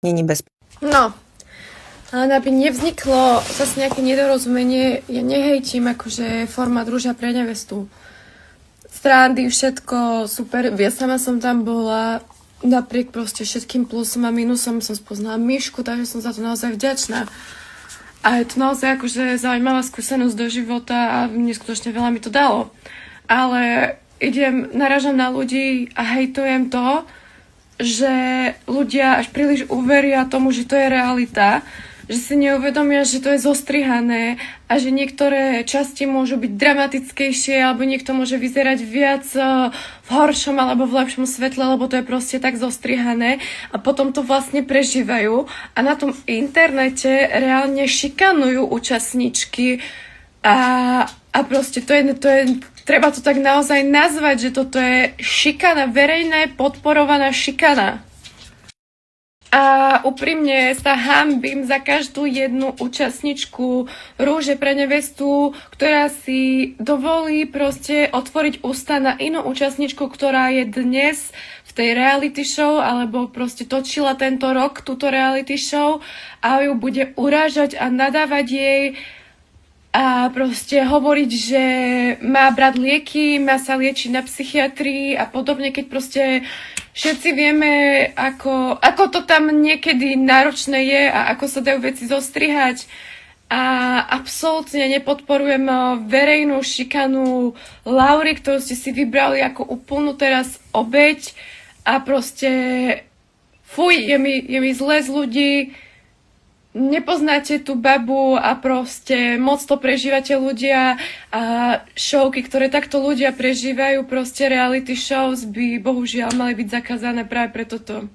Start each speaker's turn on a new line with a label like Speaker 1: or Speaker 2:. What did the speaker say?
Speaker 1: není bezpečné.
Speaker 2: No, ale aby nevzniklo zase nejaké nedorozumenie, ja nehejtím akože forma družia pre nevestu. Strandy, všetko super, ja sama som tam bola, napriek proste všetkým plusom a minusom som spoznala Mišku, takže som za to naozaj vďačná. A je to naozaj akože zaujímavá skúsenosť do života a neskutočne veľa mi to dalo. Ale narážam na ľudí a hejtujem to, že ľudia až príliš uveria tomu, že to je realita, že si neuvedomia, že to je zostrihané a že niektoré časti môžu byť dramatickejšie alebo niekto môže vyzerať viac v horšom alebo v lepšom svetle, lebo to je proste tak zostrihané a potom to vlastne prežívajú a na tom internete reálne šikanujú účastníčky a proste to je, treba to tak naozaj nazvať, že toto je šikana, verejné podporovaná šikana. A úprimne sa hanbím za každú jednu účastničku Rúže pre nevestu, ktorá si dovolí proste otvoriť ústa na inú účastničku, ktorá je dnes v tej reality show, alebo proste točila tento rok túto reality show a ju bude urážať a nadávať jej a proste hovoriť, že má brať lieky, má sa liečiť na psychiatrii a podobne, keď proste všetci vieme, ako to tam niekedy náročné je a ako sa dajú veci zostrihať. A absolútne nepodporujem verejnú šikanu Laury, ktorú ste si vybrali ako úplnú teraz obeť. A proste fuj, je mi zle z ľudí. Nepoznáte tú babu a proste moc to prežívate ľudia a showky, ktoré takto ľudia prežívajú, proste reality shows by bohužiaľ mali byť zakázané práve pre toto.